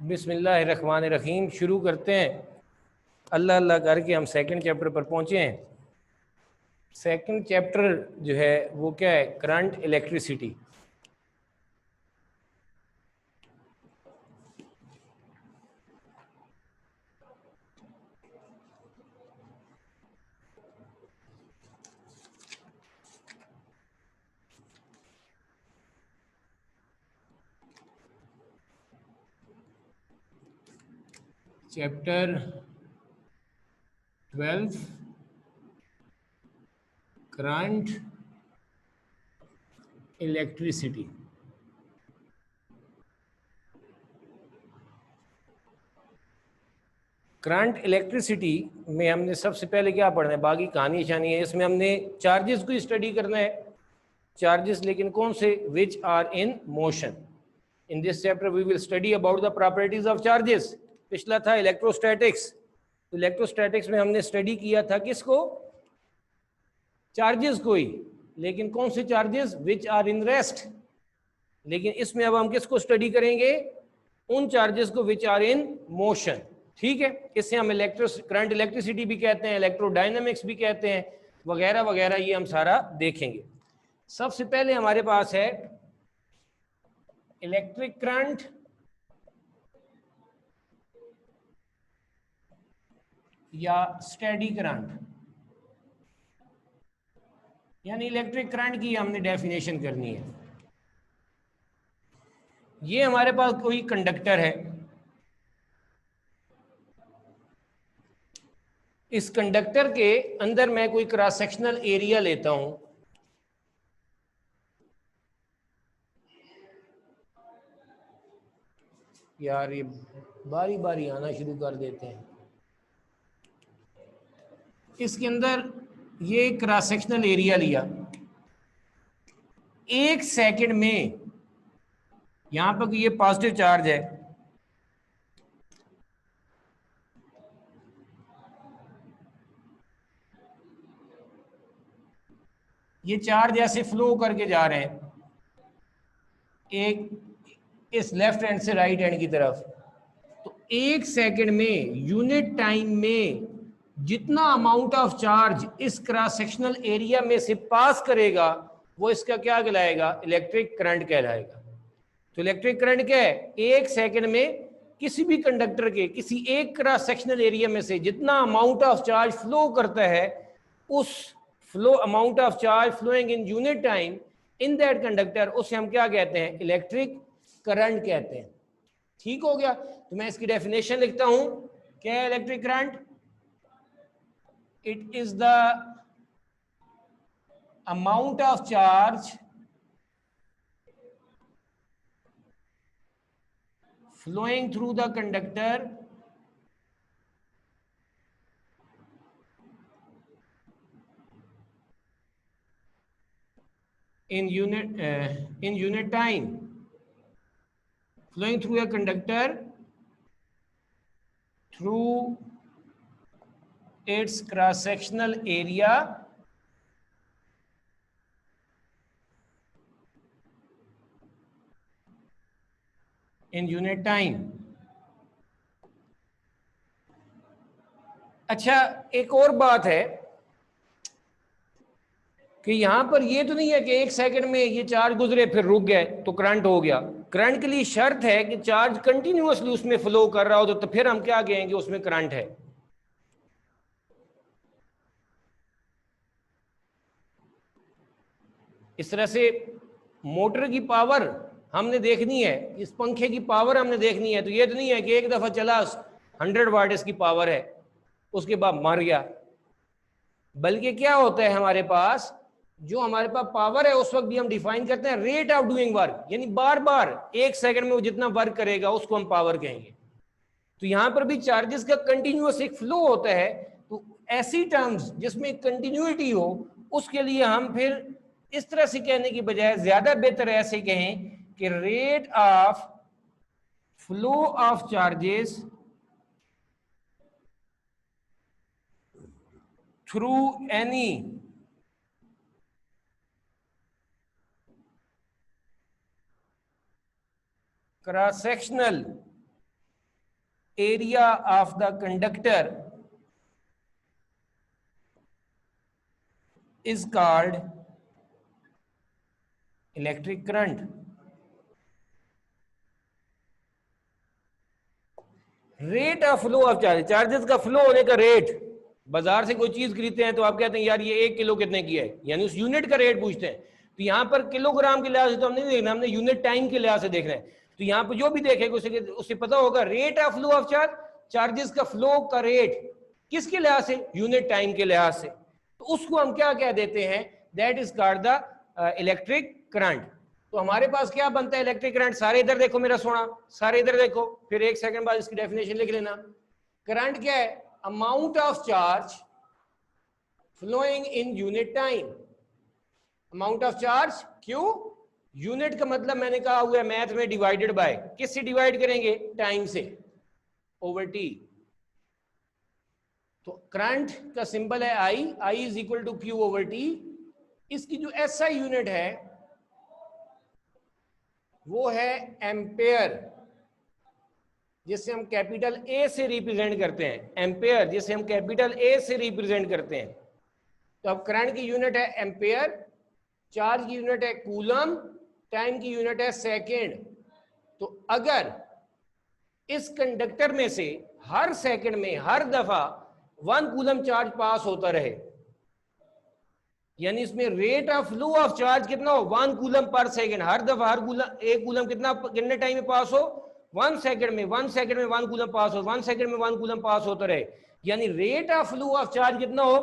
बिस्मिल्लाहिर्रहमानिर्रहीम। शुरू करते हैं। अल्लाह अल्लाह करके हम सेकंड चैप्टर पर पहुँचे हैं। सेकंड चैप्टर जो है वो क्या है? Current electricity. Chapter 12 current electricity. Current electricity में हमने सबसे पहले क्या पढ़ना है? बाकी कहानी शानी है, इसमें हमने चार्जेस को स्टडी करना है। चार्जेस लेकिन कौन से? Which are in motion. In this chapter we will study about the properties of charges. पिछला था इलेक्ट्रोस्टैटिक्स। तो इलेक्ट्रोस्टैटिक्स में हमने स्टडी किया था किसको? चार्जेस को ही। लेकिन कौन से charges? Which are in rest. लेकिन इसमें अब हम किसको स्टडी करेंगे? उन चार्जेस को विच आर इन मोशन। ठीक है, इसे हम करंट इलेक्ट्रिसिटी भी कहते हैं, इलेक्ट्रोडायनामिक्स भी कहते हैं, वगैरह वगैरह, ये हम सारा देखेंगे। सबसे पहले हमारे पास है इलेक्ट्रिक करंट या स्टेडी करंट। यानी इलेक्ट्रिक करंट की हमने डेफिनेशन करनी है। ये हमारे पास कोई कंडक्टर है, इस कंडक्टर के अंदर मैं कोई क्रॉस सेक्शनल एरिया लेता हूं। यार ये बारी बारी आना शुरू कर देते हैं। इसके अंदर ये क्रॉस सेक्शनल एरिया लिया, 1 सेकंड में यहां पर ये पॉजिटिव चार्ज है, ये चार्ज ऐसे फ्लो करके जा रहे हैं, एक इस लेफ्ट हैंड से राइट हैंड की तरफ। तो 1 सेकंड में यूनिट टाइम में जितना अमाउंट ऑफ चार्ज इस क्रॉस सेक्शनल एरिया में से पास करेगा वो इसका क्या कहलाएगा? इलेक्ट्रिक करंट कहलाएगा। तो इलेक्ट्रिक करंट क्या है? 1 सेकंड में किसी भी कंडक्टर के किसी एक क्रॉस सेक्शनल एरिया में से जितना अमाउंट ऑफ चार्ज फ्लो करता है, उस flow amount of charge flowing in unit time in that conductor, उसे हम क्या कहते हैं? इलेक्ट्रिक करंट कहते हैं। ठीक हो गया? तो मैं इसकी डेफिनेशन लिखता हूं। क्या है electric current? It is the amount of charge flowing through the conductor in unit time, flowing through a conductor through its cross sectional area in unit time। अच्छा, एक और बात है कि यहां पर ये तो नहीं है कि 1 सेकंड में ये चार्ज गुजरे फिर रुक गए तो करंट हो गया। करंट के लिए शर्त है कि चार्ज कंटिन्यूअसली उसमें फ्लो कर रहा हो, तो फिर हम क्या कहेंगे? उसमें करंट है। इस तरह से मोटर की पावर हमने देखनी है, इस पंखे की पावर हमने देखनी है, तो ये तो नहीं है कि एक दफा चला 100 वाट इसकी पावर है, उसके बाद मर गया। बल्कि क्या होता है, हमारे पास जो हमारे पास पावर है उस वक्त भी हम डिफाइन करते हैं रेट ऑफ डूइंग वर्क, यानी बार बार 1 सेकंड में वो जितना वर्क करेगा उसको हम पावर कहेंगे। तो यहां पर भी चार्जेस का कंटिन्यूअस एक फ्लो होता है। तो ऐसी टर्म्स जिसमें कंटिन्यूटी हो, उसके लिए हम फिर इस तरह से कहने की बजाय ज्यादा बेहतर ऐसे कहें कि rate of flow of charges through any cross sectional area of the conductor is called electric current. Rate of flow of charge, charges का फ्लो होने का रेट। बाजार से कोई चीज खरीदते हैं तो आप कहते हैं यार ये 1 किलो कितने की है, यानी उस यूनिट का रेट पूछते हैं। तो यहाँ पर किलोग्राम के लिहाज से तो हम नहीं देखना, हमने यूनिट टाइम के लिहाज से देख रहे हैं। तो यहाँ पर जो भी देखेगा उससे पता होगा rate of flow of charge, charges का फ्लो का रेट किसके लिहाज से, यूनिट टाइम के लिहाज से। तो उसको हम क्या कह देते हैं, that is called the electric current. तो हमारे पास क्या बनता है इलेक्ट्रिक करंट, सारे इधर देखो मेरा सोना, सारे इधर देखो, फिर 1 सेकंड बाद इसकी डेफिनेशन लिख लेना। करंट क्या है, amount of charge flowing in unit time. Amount of charge, क्यों, यूनिट का मतलब मैंने कहा हुआ है मैथ में डिवाइडेड बाय, किससे डिवाइड करेंगे, टाइम से, ओवर टी। तो करंट का सिंबल है I, I is equal to Q over t. इसकी जो एसआई यूनिट है वो है एम्पेयर, जिसे हम कैपिटल ए से रिप्रेजेंट करते हैं, एम्पेयर जिसे हम कैपिटल ए से रिप्रेजेंट करते हैं। तो अब करंट की यूनिट है एम्पेयर, चार्ज की यूनिट है कूलम, टाइम की यूनिट है सेकेंड। तो अगर इस कंडक्टर में से हर सेकंड में हर दफा 1 कूलम चार्ज पास होता रहे, यानी इसमें rate of flow of charge कितना हो, 1 कूलम पर सेकंड, हर दफा हर कूलम, 1 कूलम कितने टाइम में पास हो, 1 सेकंड में, 1 सेकंड में 1 कूलम पास हो, 1 सेकंड में 1 कूलम पास होता रहे, यानी rate of flow of charge कितना हो,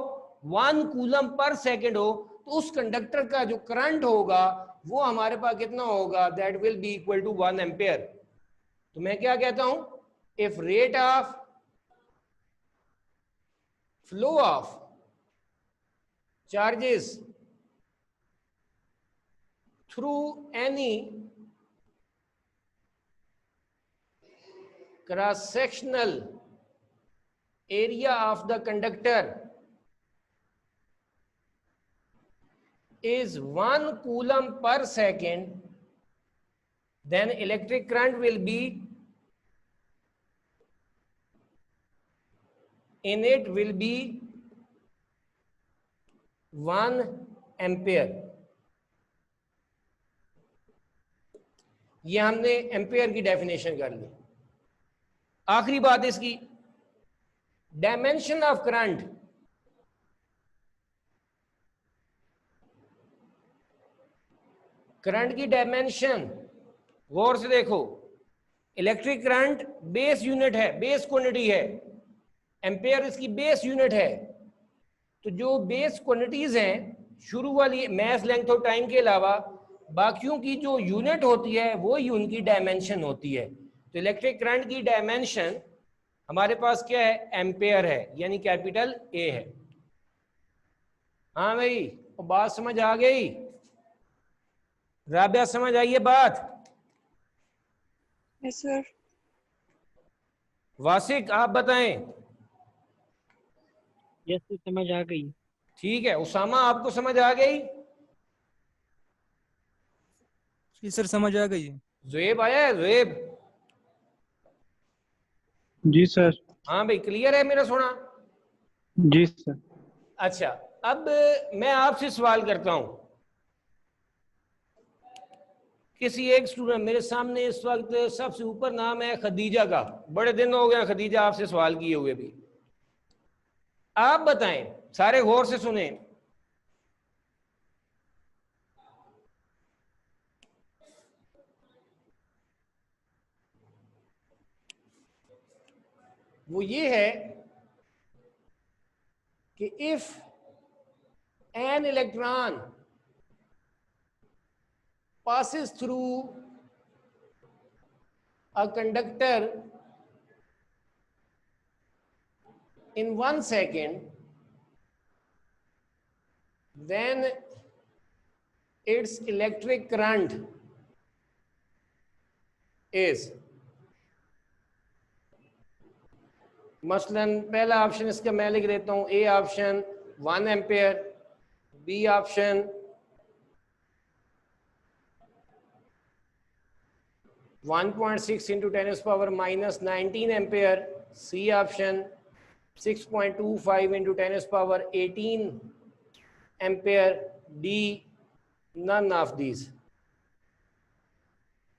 1 कूलम पर सेकंड हो। तो उस कंडक्टर का जो करंट होगा वो हमारे पास कितना होगा, that will be equal to 1 ampere. तो मैं क्या कहता हूं, if rate of flow of charges through any cross sectional area of the conductor is 1 coulomb per second, then electric current will be in it will be 1 ampere. ये हमने ampere की definition कर ली। आखिरी बात इसकी, डायमेंशन ऑफ करंट। करंट की dimension गौर से देखो, इलेक्ट्रिक करंट बेस यूनिट है, बेस क्वांटिटी है, एम्पेयर इसकी बेस यूनिट है। तो जो बेस क्वांटिटीज हैं, शुरू वाली मैथ लेंथ और टाइम के अलावा बाकियों की जो यूनिट होती है वो ही उनकी डायमेंशन होती है। तो इलेक्ट्रिक करंट की डायमेंशन हमारे पास क्या है, एम्पेयर है, यानी कैपिटल ए है। हाँ भाई, तो बात समझ आ गई, राबिया समझ आई है बात? Yes sir. वासिक आप बताएं। यस सर, समझ आ गई। ठीक है, उसामा आपको समझ आ गई? जी सर, समझ आ गई। ज़ुएब आया है, ज़ुएब? जी सर। हाँ भाई, क्लियर है मेरा सोना? जी सर। अच्छा, अब मैं आपसे सवाल करता हूं। किसी एक स्टूडेंट मेरे सामने इस वक्त सबसे ऊपर नाम है खदीजा का, बड़े दिन हो गए खदीजा आपसे सवाल किए हुए भी। आप बताएं, सारे गौर से सुने, वो ये है कि if an electron passes through a conductor in 1 second, then its electric current is, मसलन पहला ऑप्शन इसका मैं लिख देता हूं, A option 1 ampere, B option 1.6 into 10 is power minus 19 ampere. C option. 6.25 into 10 is power 18 ampere. D, none of these.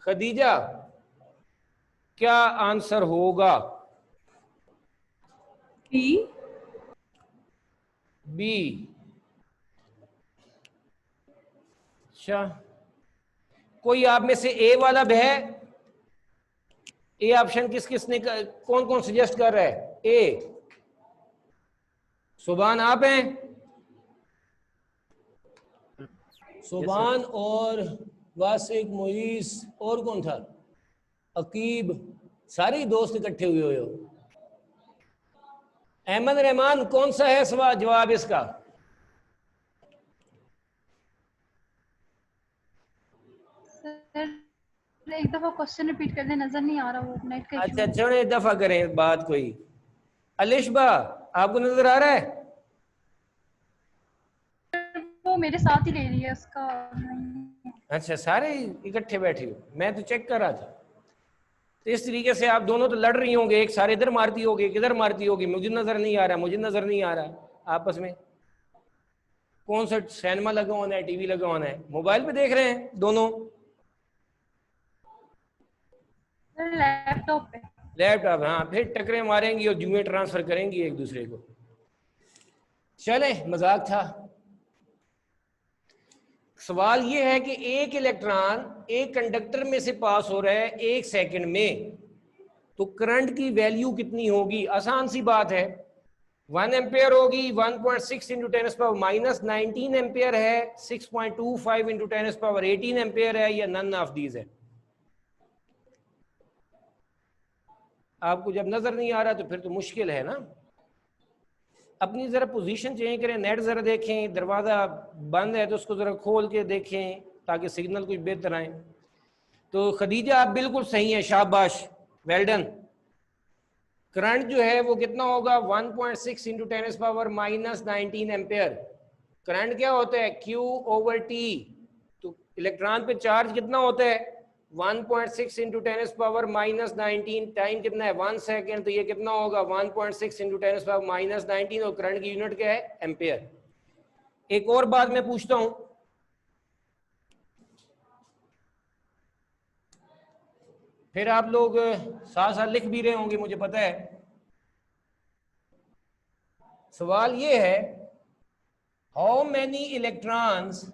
Khadija, क्या answer होगा? B. B. अच्छा, कोई आप में से ए वाला भी है? ए ऑप्शन किस किसने कौन कौन सजेस्ट कर रहा है? ए सुभान आप हैं? सुभान और वासिक, मोइस, और कौन था? अकीब, सारे दोस्त इकट्ठे हुए हो। अहमद रहमान, कौन सा है सवाल जवाब इसका? सर एक दफा क्वेश्चन रिपीट कर दे, नजर नहीं आ रहा, वो नेट का अच्छा, इशू। चलो एक दफा करें बात कोई। अलिशबा, आपको नजर आ रहा है? वो मेरे साथ ही ले रही है उसका नहीं। अच्छा, सारे इकट्ठे बैठे हो, मैं तो चेक कर रहा था। तो इस तरीके से आप दोनों तो लड़ रही होंगे, एक सारे इधर मारती होगी, किधर मारती होगी, मुझे नजर नहीं आ रहा, मुझे नजर नहीं आ रहा। आपस में कौन सा सिनेमा लगा होना है, टीवी लगा होना है, मोबाइल पे देख रहे हैं दोनों? लैपटॉप पे। लैपटॉप, हाँ, फिर टकरे मारेंगी और जुए ट्रांसफर करेंगी एक दूसरे को। चले, मजाक था। सवाल ये है कि एक इलेक्ट्रॉन एक कंडक्टर में से पास हो रहा है 1 सेकंड में, तो करंट की वैल्यू कितनी होगी? आसान सी बात है, 1 एम्पेयर होगी। 1.6 इंटू 10 पावर माइनस 19 एम्पेयर है। 6.25 इंटू 10 पावर 18 एम्पेयर है, या नन ऑफ दीज है? आपको जब नजर नहीं आ रहा तो फिर तो मुश्किल है ना। अपनी जरा पोजीशन चेंज करें, नेट जरा देखें, दरवाजा बंद है तो उसको जरा खोल के देखें ताकि सिग्नल कुछ बेहतर आए। तो खदीजा आप बिल्कुल सही है, शाबाश, वेल डन। करंट जो है वो कितना होगा? 1.6 into 10 power minus 19 ampere. Current क्या होता है? Q over T। तो इलेक्ट्रॉन पे चार्ज कितना होता है? 1.6 इंटू 10 पावर माइनस 19। टाइम कितना है? 1 सेकेंड। तो ये कितना होगा? 1.6 इंटू 10 पावर माइनस 19, और करंट की यूनिट क्या है? एम्पेयर। एक और बात मैं पूछता हूं, फिर आप लोग साथ साथ लिख भी रहे होंगे, मुझे पता है। सवाल ये है, how many electrons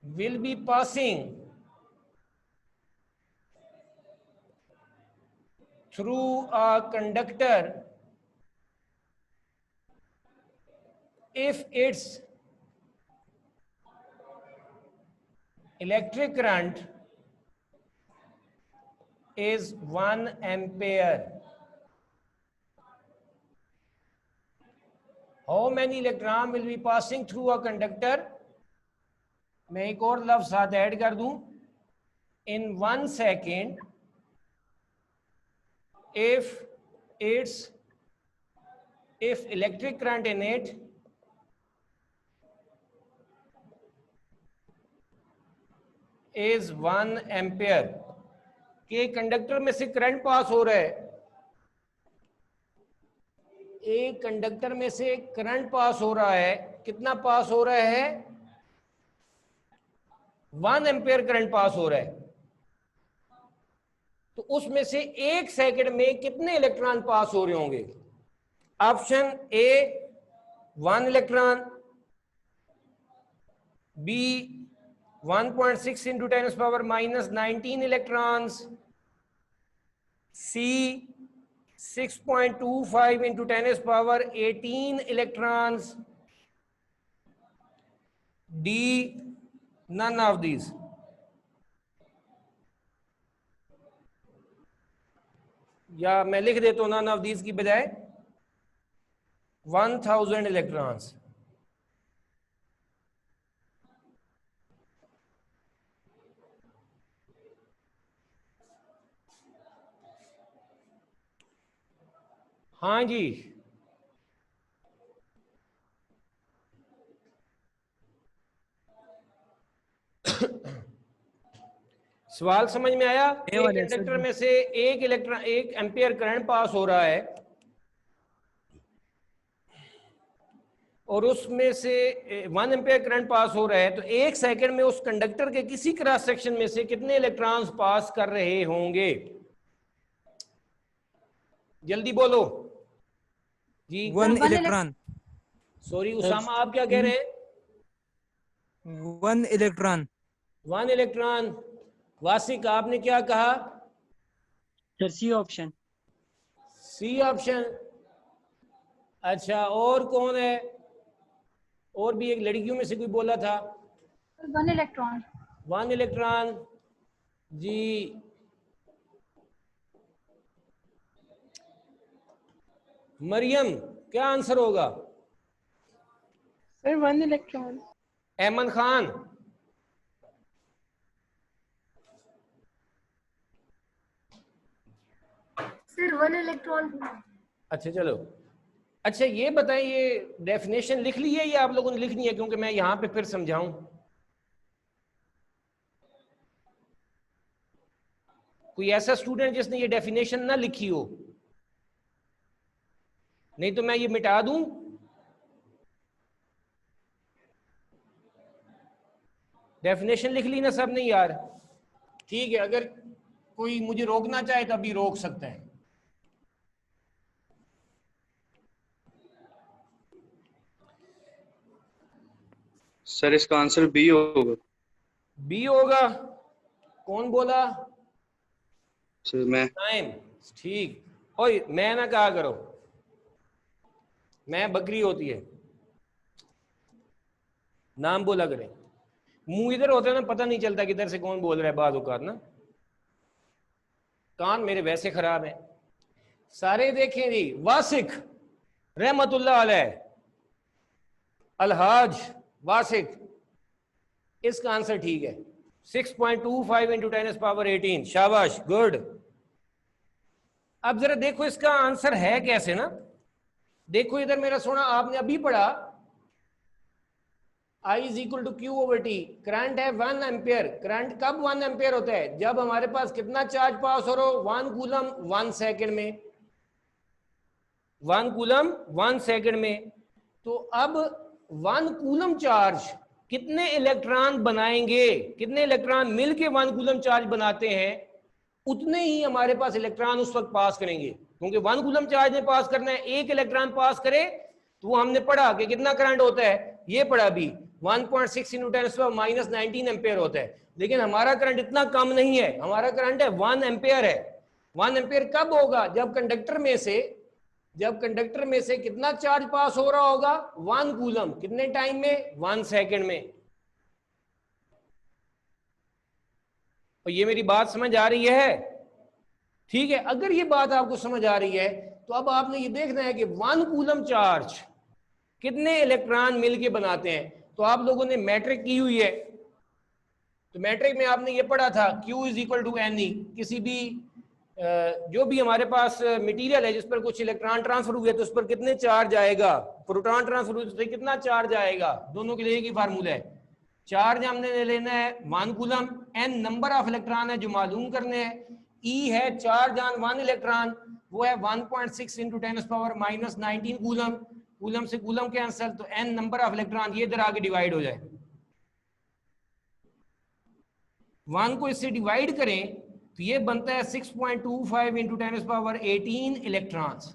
will be passing through a conductor if its electric current is 1 ampere. How many electron will be passing through a conductor? मैं एक और लफ्ज साथ ऐड कर दूं, in 1 second if electric current in it is 1 ampere. के conductor में से करंट पास हो रहा है, एक कंडक्टर में से करंट पास हो रहा है, कितना पास हो रहा है? 1 एम्पेयर करंट पास हो रहा है। तो उसमें से 1 सेकंड में कितने इलेक्ट्रॉन पास हो रहे होंगे? Option A 1 electron, B 1.6 into 10 power minus 19 electrons, C 6.25 into 10 power 18 electrons, D none of these. या मैं लिख देता हूं नन ऑफ दीज की बजाय 1000 इलेक्ट्रॉन्स। हाँ जी, सवाल समझ में आया? ये एक वाले सर कंडक्टर जी। में से एक एम्पियर करंट पास हो रहा है और उसमें से 1 एम्पियर करंट पास हो रहा है, तो 1 सेकंड में उस कंडक्टर के किसी क्रॉस सेक्शन में से कितने इलेक्ट्रॉन्स पास कर रहे होंगे? जल्दी बोलो जी। 1 1 इलेक्ट्रॉन। सॉरी सर उसामा, आप क्या कह रहे हैं? 1 इलेक्ट्रॉन। 1 इलेक्ट्रॉन। वासिक, आपने क्या कहा? Sir C option. C option. अच्छा, और कौन है? और भी एक लड़कियों में से कोई बोला था। 1 इलेक्ट्रॉन। 1 इलेक्ट्रॉन जी। मरियम, क्या आंसर होगा? Sir 1 electron. Ahmad Khan, sir 1 electron. अच्छा चलो। अच्छा ये बताएं, ये डेफिनेशन लिख ली है या आप लोगों ने लिखनी है? क्योंकि मैं यहां पे फिर समझाऊं। कोई ऐसा स्टूडेंट जिसने ये डेफिनेशन ना लिखी हो? नहीं तो मैं ये मिटा दूं। डेफिनेशन लिख ली ना सब ने यार? ठीक है, अगर कोई मुझे रोकना चाहे तो अभी रोक सकता है। सर इसका आंसर बी होगा। बी होगा? कौन बोला? सर मैं। टाइम। ठीक। ओए मैं ना कहा करो, मैं बकरी होती है, नाम बोला करें। मुंह इधर होता है ना, पता नहीं चलता किधर से कौन बोल रहा है बाज़ औक़ात ना। कान मेरे वैसे खराब हैं सारे। देखें जी, वासिक रहमतुल्लाह अलैह, अलहाज वासिक, इसका आंसर ठीक है। 6.25 इंटू 10⁻18। शाबाश, गुड। अब जरा देखो इसका आंसर है कैसे ना। देखो इधर मेरा सोना, आपने अभी पढ़ा I is equal to Q over T. Current है 1 एम्पियर। करंट कब 1 एम्पियर होता है? जब हमारे पास कितना चार्ज पास हो रहा हो? 1 कूलम 1 सेकेंड में। 1 कूलम 1 सेकेंड में। तो अब 1 कूलम चार्ज कितने इलेक्ट्रॉन बनाएंगे? कितने इलेक्ट्रॉन मिलके 1 कूलम चार्ज बनाते हैं? उतने ही हमारे पास इलेक्ट्रॉन उस वक्त पास करेंगे, क्योंकि 1 कूलम चार्ज ने पास करना है। एक इलेक्ट्रॉन पास करे तो वो हमने पढ़ा कि कितना करंट होता है, ये पढ़ा भी 1.6 इंटू 10⁻−19 एम्पेयर होता है। लेकिन हमारा करंट इतना कम नहीं है, हमारा करंट है 1 एम्पेयर है। 1 एम्पेयर कब होगा? जब कंडक्टर में से कितना चार्ज पास हो रहा होगा? 1 कूलम। कितने टाइम में? 1 सेकेंड में। और ये मेरी बात समझ आ रही है? ठीक है, अगर ये बात आपको समझ आ रही है तो अब आपने ये देखना है कि 1 कूलम चार्ज कितने इलेक्ट्रॉन मिलके बनाते हैं। तो आप लोगों ने मैट्रिक की हुई है, तो मैट्रिक में आपने ये पढ़ा था Q is equal to N E. किसी भी जो भी हमारे पास मटेरियल है जिस पर कुछ इलेक्ट्रॉन ट्रांसफर हुए तो उस पर कितने चार्ज आएगा, प्रोटॉन ट्रांसफर हुए तो कितना चार्ज आएगा, दोनों के लिए एक ही फार्मूला है। चार्ज हमने लेना है 1 coulomb, N number of electron है जो मालूम करने हैं, ई है चार्ज ऑन 1 इलेक्ट्रॉन, वो है 1.6 इंटू 10⁻−19 कूलम। कूलम से कूलम कैंसल, तो एन नंबर ऑफ इलेक्ट्रॉन ये इधर आके डिवाइड हो जाए। 1 को इससे डिवाइड करें तो ये बनता है 6.25 इंटू 10⁻18 इलेक्ट्रॉन्स।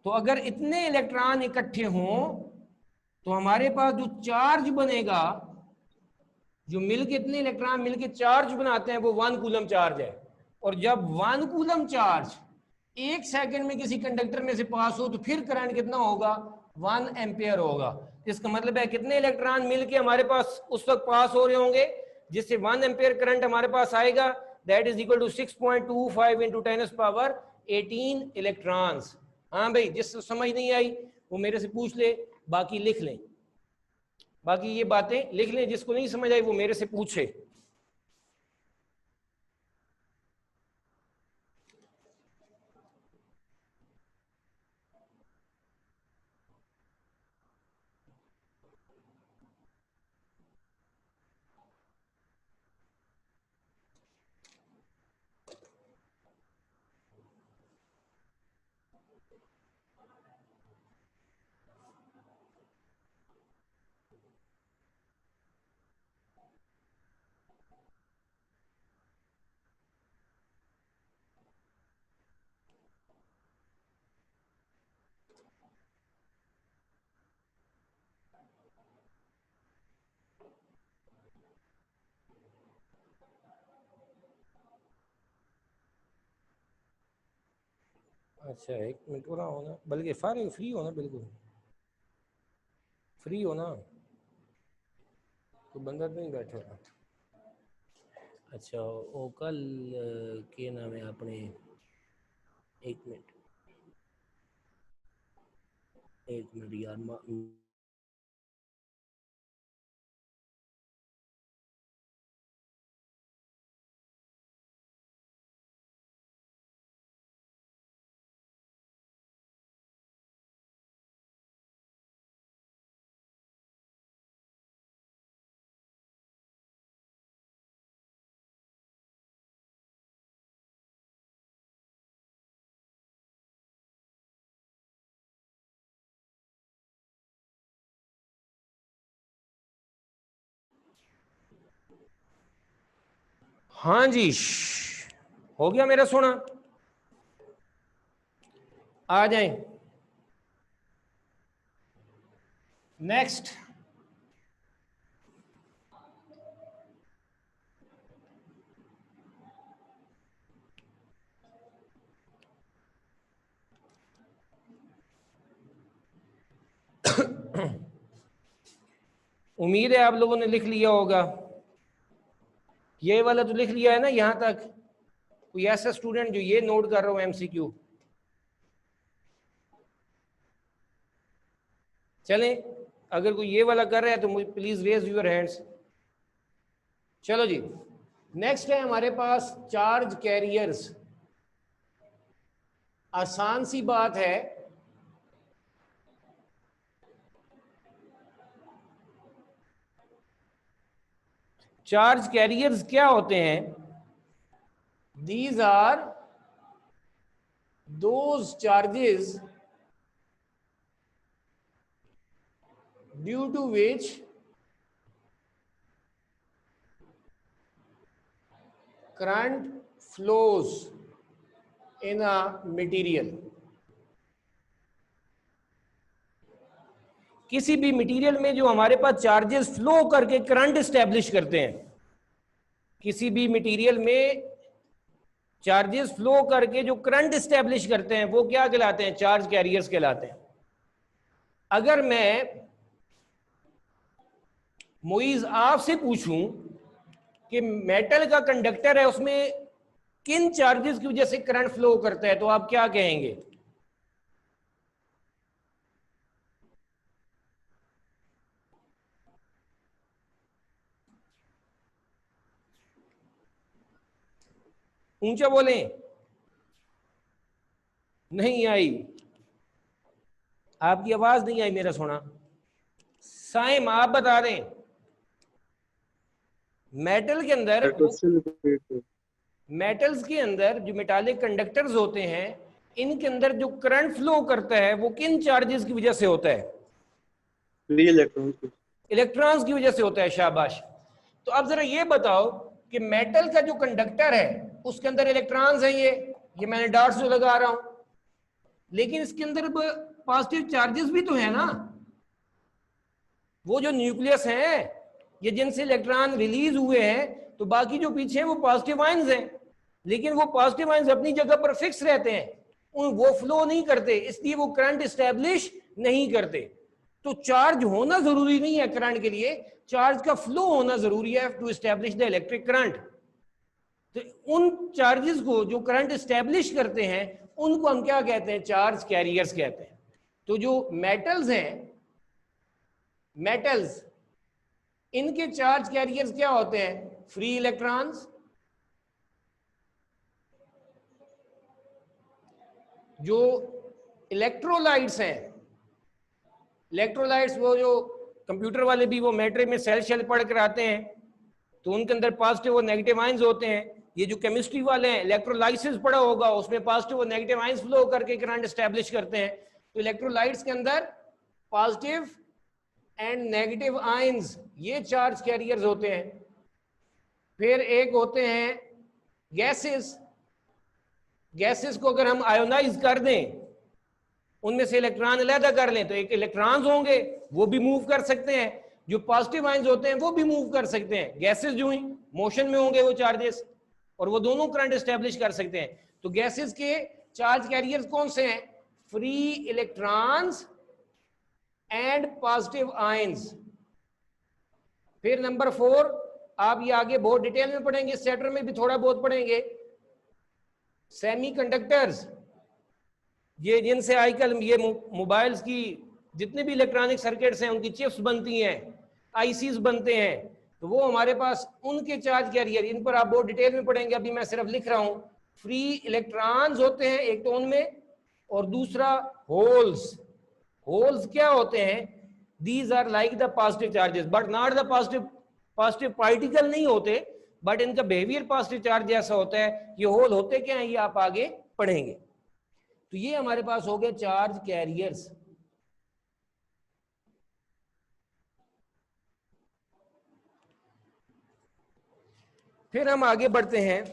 तो अगर इतने इलेक्ट्रॉन इकट्ठे हों तो हमारे पास जो चार्ज बनेगा, जो मिलके इतने इलेक्ट्रॉन मिलके चार्ज बनाते हैं, वो 1 कूलम चार्ज है। और जब 1 कूलम चार्ज 1 सेकेंड में किसी कंडक्टर में से पास हो तो फिर करंट कितना होगा? 1 एम्पियर होगा। इसका मतलब है कितने इलेक्ट्रॉन मिलके हमारे पास उस वक्त पास हो रहे होंगे जिससे 1 एम्पियर करंट हमारे पास आएगा? That is equal to 6.25 into 10⁻18 electrons. हाँ भाई, जिससे समझ नहीं आई वो मेरे से पूछ ले, बाकी लिख लें। बाकी ये बातें लिख लें, जिसको नहीं समझ आई वो मेरे से पूछे। अच्छा 1 मिनट हो रहा होना, बल्कि फारिग फ्री होना, बिल्कुल फ्री हो ना, तो बंदा तो नहीं बैठा होगा। अच्छा वो कल के नाम है अपने, 1 मिनट 1 मिनट यार हाँ जी हो गया मेरा सोना, आ जाएं नेक्स्ट। उम्मीद है आप लोगों ने लिख लिया होगा, ये वाला तो लिख लिया है ना यहां तक। कोई ऐसा स्टूडेंट जो ये नोट कर रहा हो एमसीक्यू? चलें, अगर कोई ये वाला कर रहा है तो मुझे प्लीज रेज योर हैंड्स। चलो जी, नेक्स्ट है हमारे पास चार्ज कैरियर्स। आसान सी बात है, चार्ज कैरियर्स क्या होते हैं? These are those charges due to which current flows in a material। किसी भी मटेरियल में जो हमारे पास चार्जेस फ्लो करके करंट स्टैब्लिश करते हैं, किसी भी मटेरियल में चार्जेस फ्लो करके जो करंट स्टैब्लिश करते हैं वो क्या कहलाते हैं? चार्ज कैरियर्स कहलाते हैं। अगर मैं मोइज आपसे पूछूं कि मेटल का कंडक्टर है, उसमें किन चार्जेस की वजह से करंट फ्लो करता है, तो आप क्या कहेंगे? ऊंचा बोलें। नहीं आई, आपकी आवाज नहीं आई मेरा सोना। साइम आप बता दें। मेटल के अंदर, मेटल्स के अंदर जो मेटालिक कंडक्टर्स होते हैं, इनके अंदर जो करंट फ्लो करता है वो किन चार्जेस की वजह से होता है? फ्री इलेक्ट्रॉन, इलेक्ट्रॉन्स की वजह से होता है। शाबाश। तो अब जरा ये बताओ कि मेटल का जो कंडक्टर है उसके अंदर इलेक्ट्रॉन्स हैं, ये मैंने डॉट्स जो लगा रहा हूं, लेकिन इसके अंदर पॉजिटिव चार्जेस भी तो है ना। वो जो न्यूक्लियस है, ये जिनसे इलेक्ट्रॉन रिलीज हुए हैं, तो बाकी जो पीछे हैं वो पॉजिटिव आयंस हैं, लेकिन वो पॉजिटिव आयंस अपनी जगह पर फिक्स रहते हैं, वो फ्लो नहीं करते, इसलिए वो करंट स्टैब्लिश नहीं करते। तो चार्ज होना जरूरी नहीं है करंट के लिए, चार्ज का फ्लो होना जरूरी है to establish the electric current. तो उन चार्जेस को जो करंट एस्टैब्लिश करते हैं उनको हम क्या कहते हैं? चार्ज कैरियर्स कहते हैं। तो जो मेटल्स हैं, मेटल्स, इनके चार्ज कैरियर्स क्या होते हैं? Free electrons. जो इलेक्ट्रोलाइट्स हैं, इलेक्ट्रोलाइट्स वो जो कंप्यूटर वाले भी वो मैट्रिक में सेल शेल पढ़ कर आते हैं, तो उनके अंदर पॉजिटिव और नेगेटिव आयंस होते हैं। ये जो केमिस्ट्री वाले हैं, इलेक्ट्रोलाइसिस पढ़ा होगा, उसमें पॉजिटिव और नेगेटिव आयंस फ्लो करके करंट एस्टैब्लिश करते हैं। तो इलेक्ट्रोलाइट्स के अंदर पॉजिटिव एंड नेगेटिव आयंस, ये चार्ज कैरियर्स होते हैं। फिर एक होते हैं गैसेस। गैसेस को अगर हम आयोनाइज कर दें, उनमें से इलेक्ट्रॉन अलग कर लें, तो एक इलेक्ट्रॉन्स होंगे, वो भी मूव कर सकते हैं। जो पॉजिटिव आयंस होते हैं वो भी मूव कर सकते हैं। गैसेस जो ही मोशन में होंगे वो चार्जेस, और वो दोनों करंट एस्टैब्लिश कर सकते हैं। तो गैसेस के चार्ज कैरियर्स कौन से हैं? Free electrons and positive ions. फिर नंबर 4, आप ये आगे बहुत डिटेल में पढ़ेंगे, चैप्टर में भी थोड़ा बहुत पढ़ेंगे, सेमीकंडक्टर्स, ये जिनसे आजकल ये मोबाइल्स की जितने भी इलेक्ट्रॉनिक सर्किट्स हैं उनकी चिप्स बनती हैं, आईसीज बनते हैं, तो वो हमारे पास उनके चार्ज कैरियर, इन पर आप बहुत डिटेल में पढ़ेंगे, अभी मैं सिर्फ लिख रहा हूं। फ्री इलेक्ट्रॉन्स होते हैं एक तो उनमें, और दूसरा होल्स। होल्स क्या होते हैं? These are like the positive charges but not the positive particle नहीं होते, बट इनका बिहेवियर पॉजिटिव चार्ज जैसा होता है। ये होल होते क्या हैं ये आप आगे पढ़ेंगे। तो ये हमारे पास हो गए चार्ज कैरियर्स। फिर हम आगे बढ़ते हैं।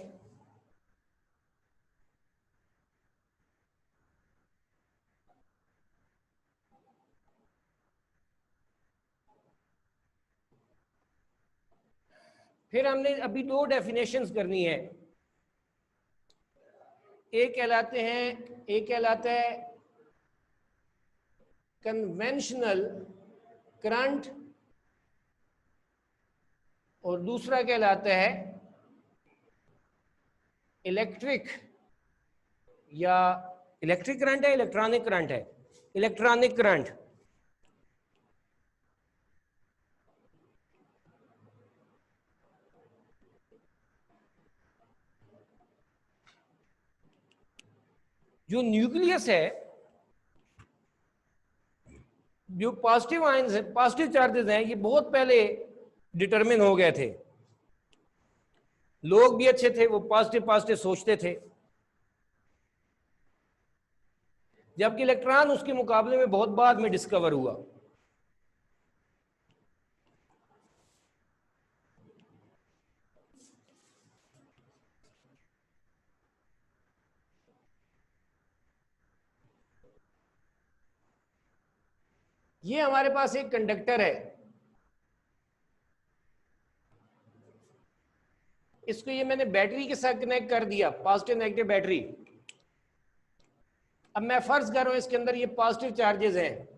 फिर हमने अभी 2 डेफिनेशंस करनी है। एक कहलाता है कन्वेंशनल करंट, और दूसरा कहलाता है इलेक्ट्रिक करंट है, इलेक्ट्रॉनिक करंट है, इलेक्ट्रॉनिक करंट। जो न्यूक्लियस है, जो पॉजिटिव आयंस है, पॉजिटिव चार्जेस हैं, ये बहुत पहले डिटरमिन हो गए थे। लोग भी अच्छे थे, वो पॉजिटिव सोचते थे, जबकि इलेक्ट्रॉन उसके मुकाबले में बहुत बाद में डिस्कवर हुआ। ये हमारे पास एक कंडक्टर है, इसको ये मैंने बैटरी के साथ कनेक्ट कर दिया, पॉजिटिव नेगेटिव बैटरी। अब मैं फर्ज कर रहा हूं इसके अंदर ये पॉजिटिव चार्जेस हैं,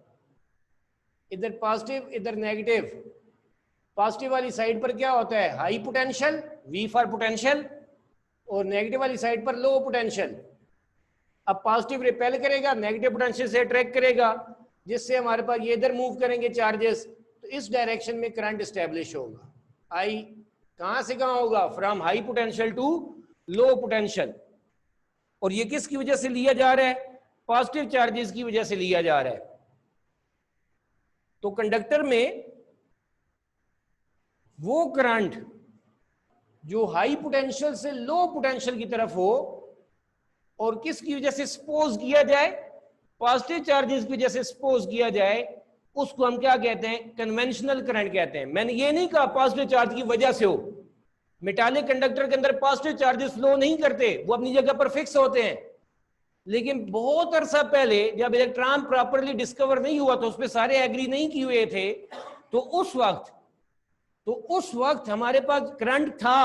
इधर पॉजिटिव इधर नेगेटिव। पॉजिटिव वाली साइड पर क्या होता है? High potential, V for potential, और नेगेटिव वाली साइड पर लो पोटेंशियल। अब पॉजिटिव रिपेल करेगा, नेगेटिव पोटेंशियल से अट्रैक्ट करेगा, जिससे हमारे पास ये इधर मूव करेंगे चार्जेस, तो इस डायरेक्शन में करंट एस्टेब्लिश होगा। आई कहां से कहां होगा? From high potential to low potential. और ये किसकी वजह से लिया जा रहा है? पॉजिटिव चार्जेस की वजह से लिया जा रहा है। तो कंडक्टर में वो करंट जो हाई पोटेंशियल से लो पोटेंशियल की तरफ हो, और किसकी वजह से सपोज किया जाए? पॉजिटिव चार्जेस की वजह से सपोज किया जाए, उसको हम क्या कहते हैं? कन्वेंशनल करंट कहते हैं। मैंने ये नहीं कहा पॉजिटिव चार्ज की वजह से हो। मेटालिक कंडक्टर के अंदर पॉजिटिव चार्जेस फ्लो नहीं करते, वो अपनी जगह पर फिक्स होते हैं। लेकिन बहुत अरसा पहले जब इलेक्ट्रॉन प्रॉपरली डिस्कवर नहीं हुआ, तो उस पर सारे एग्री नहीं किए हुए थे, तो उस वक्त हमारे पास करंट था।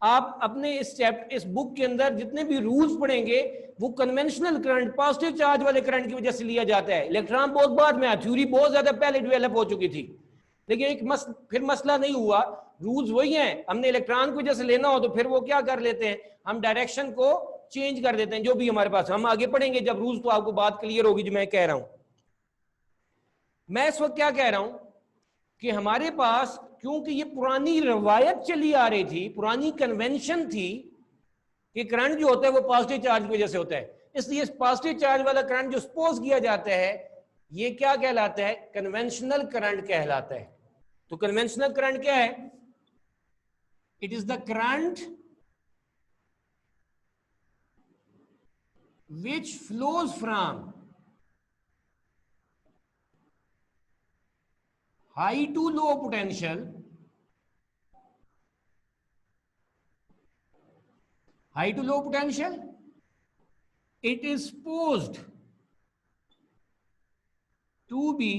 आप अपने इस बुक के अंदर जितने भी रूल्स पढ़ेंगे, वो कन्वेंशनल करंट, पॉजिटिव चार्ज वाले करंट की वजह से लिया जाता है। इलेक्ट्रॉन बहुत बाद में आया, थ्योरी बहुत ज्यादा पहले डेवलप हो चुकी थी, लेकिन फिर मसला नहीं हुआ। रूल्स वही हैं, हमने इलेक्ट्रॉन की वजह से लेना हो तो फिर वो क्या कर लेते हैं, हम डायरेक्शन को चेंज कर देते हैं, जो भी हमारे पास। हम आगे पढ़ेंगे जब रूल्स, तो आपको बात क्लियर होगी जो मैं कह रहा हूं। मैं इस वक्त क्या कह रहा हूं कि हमारे पास, क्योंकि ये पुरानी रवायत चली आ रही थी, पुरानी कन्वेंशन थी कि करंट जो होता है वो पॉजिटिव चार्ज की वजह से होता है, इसलिए पॉजिटिव चार्ज वाला करंट जो सपोज किया जाता है, ये क्या कहलाता है? कन्वेंशनल करंट कहलाता है। तो कन्वेंशनल करंट क्या है? It is the current which flows from high to low potential, it is supposed to be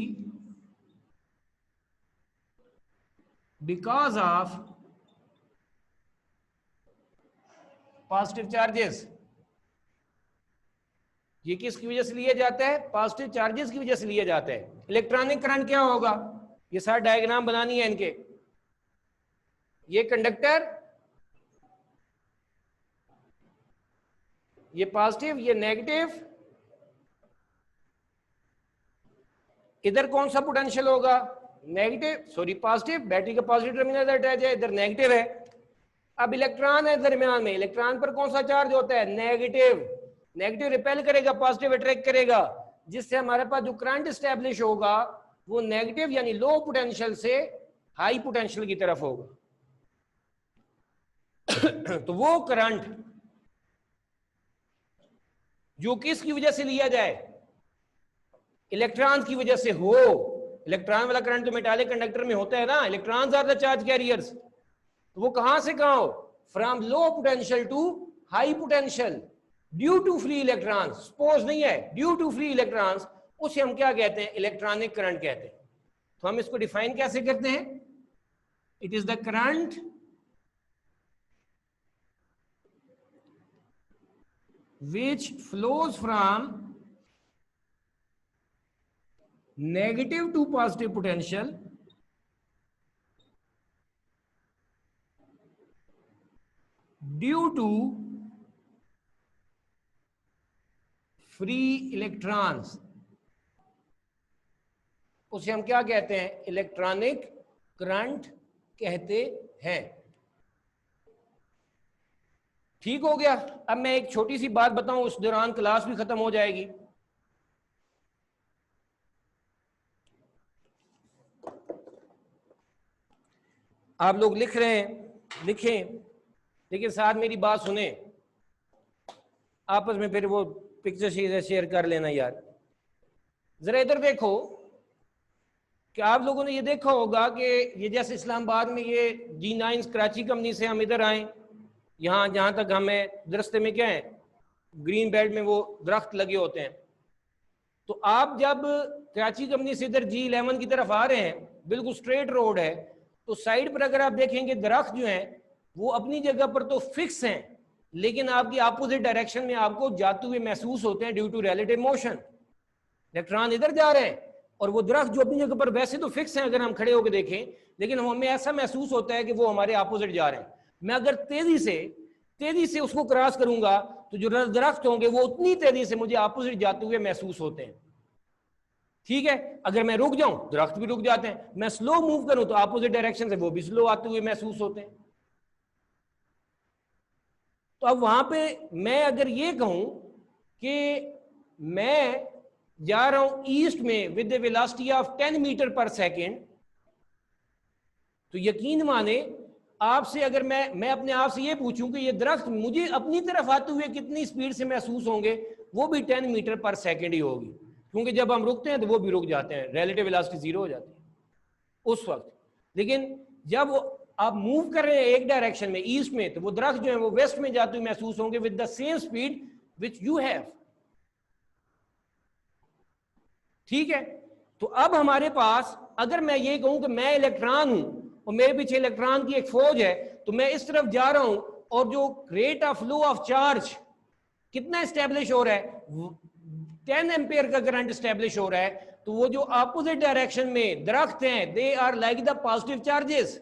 because of positive charges. ये किसकी वजह से लिया जाता है? पॉजिटिव चार्जेस की वजह से लिया जाता है। इलेक्ट्रॉनिक करंट क्या होगा? ये सारा डायग्राम बनानी है इनके। ये कंडक्टर, ये पॉजिटिव, ये नेगेटिव, इधर कौन सा पोटेंशियल होगा? नेगेटिव, सॉरी पॉजिटिव, बैटरी का पॉजिटिव टर्मिनल अटैच है, इधर नेगेटिव है। अब इलेक्ट्रॉन है दरमियान में, इलेक्ट्रॉन पर कौन सा चार्ज होता है? नेगेटिव। नेगेटिव रिपेल करेगा, पॉजिटिव अट्रैक्ट करेगा, जिससे हमारे पास जो करंट स्टैब्लिश होगा वो नेगेटिव यानी लो पोटेंशियल से हाई पोटेंशियल की तरफ होगा। तो वो करंट जो किसकी वजह से लिया जाए? इलेक्ट्रॉन की वजह से हो। इलेक्ट्रॉन वाला करंट तो मेटालिक कंडक्टर में होता है ना, electrons are the charge carriers. तो वो कहां से कहां हो? From low potential to high potential due to free electrons. Suppose नहीं है, ड्यू टू फ्री इलेक्ट्रॉन्स, उसे हम क्या कहते हैं? इलेक्ट्रॉनिक करंट कहते हैं। तो हम इसको डिफाइन कैसे करते हैं? It is the current which flows from negative to positive potential due to free electrons। उसे हम क्या कहते हैं? इलेक्ट्रॉनिक करंट कहते हैं। ठीक हो गया। अब मैं एक छोटी सी बात बताऊं, उस दौरान क्लास भी खत्म हो जाएगी। आप लोग लिख रहे हैं, लिखें, लेकिन साथ मेरी बात सुने। आपस में फिर वो पिक्चर शेयर कर लेना यार। जरा इधर देखो कि आप लोगों ने ये देखा होगा कि ये जैसे इस्लामाबाद में ये G9 कराची कंपनी से हम इधर आए, यहाँ जहाँ तक हमें रास्ते में क्या है, ग्रीन बेल्ट में वो दरख्त लगे होते हैं। तो आप जब कराची कंपनी से इधर G11 की तरफ आ रहे हैं, बिल्कुल स्ट्रेट रोड है, तो साइड पर अगर आप देखेंगे दरख्त जो हैं वो अपनी जगह पर तो फिक्स हैं, लेकिन आपकी अपोजिट डायरेक्शन में आपको जाते हुए महसूस होते हैं due to relative motion. Electron इधर जा रहे हैं और वो दरख्त जो अपनी जगह पर वैसे तो फिक्स हैं अगर हम खड़े होकर देखें, लेकिन हमें ऐसा महसूस होता है कि वो हमारे अपोजिट जा रहे हैं। मैं अगर तेजी से उसको क्रॉस करूंगा तो जो दरख्त होंगे वो उतनी तेजी से मुझे अपोजिट जाते हुए महसूस होते हैं। ठीक है, अगर मैं रुक जाऊं दरख्त भी रुक जाते हैं, मैं स्लो मूव करूं तो अपोजिट डायरेक्शन से वो भी स्लो आते हुए महसूस होते हैं। तो अब वहां पे मैं अगर ये कहूं कि मैं जा रहा हूं ईस्ट में with the velocity of 10 metre per second, तो यकीन माने आपसे अगर मैं अपने आप से ये पूछूं कि ये दरख्त मुझे अपनी तरफ आते हुए कितनी स्पीड से महसूस होंगे, वो भी 10 मीटर पर सेकेंड ही होगी, क्योंकि जब हम रुकते हैं तो वो भी रुक जाते हैं, रिलेटिव वेलोसिटी जीरो हो जाती है उस वक्त। लेकिन जब आप मूव कर रहे हैं एक डायरेक्शन में ईस्ट में, तो वो दरख्त जो है वो वेस्ट में जाते हुए महसूस होंगे with the same speed which you have. ठीक है, तो अब हमारे पास अगर मैं ये कहूं कि मैं इलेक्ट्रॉन हूं और मेरे पीछे इलेक्ट्रॉन की एक फौज है, तो मैं इस तरफ जा रहा हूं और जो rate of flow of charge कितना एस्टेब्लिश हो रहा है, 10 एम्पेयर का करंट एस्टेब्लिश हो रहा है, तो वो जो अपोजिट डायरेक्शन में दरख्त हैं they are like the positive charges,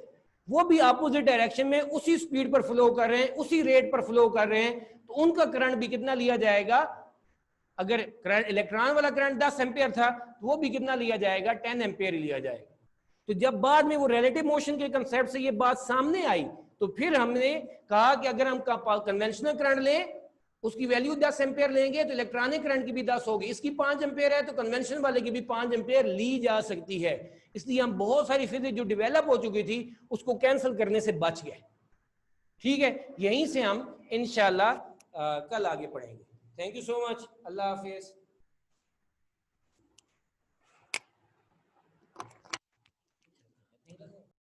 वो भी अपोजिट डायरेक्शन में उसी स्पीड पर फ्लो कर रहे हैं, उसी रेट पर फ्लो कर रहे हैं, तो उनका करंट भी कितना लिया जाएगा? अगर इलेक्ट्रॉन वाला करंट 10 एम्पेयर था तो वो भी कितना लिया जाएगा? 10 एम्पेयर ही लिया जाएगा। तो जब बाद में वो रिलेटिव मोशन के कंसेप्ट से ये बात सामने आई, तो फिर हमने कहा कि अगर हम कन्वेंशनल करंट लें उसकी वैल्यू 10 एम्पेयर लेंगे तो इलेक्ट्रॉनिक करंट की भी 10 होगी, इसकी 5 एम्पेयर है तो कन्वेंशन वाले की भी 5 एम्पेयर ली जा सकती है। इसलिए हम बहुत सारी फिजिक्स जो डेवलप हो चुकी थी उसको कैंसिल करने से बच गए। ठीक है, यहीं से हम इंशाल्लाह कल आगे पढ़ेंगे। Thank you so much, Allah Hafiz.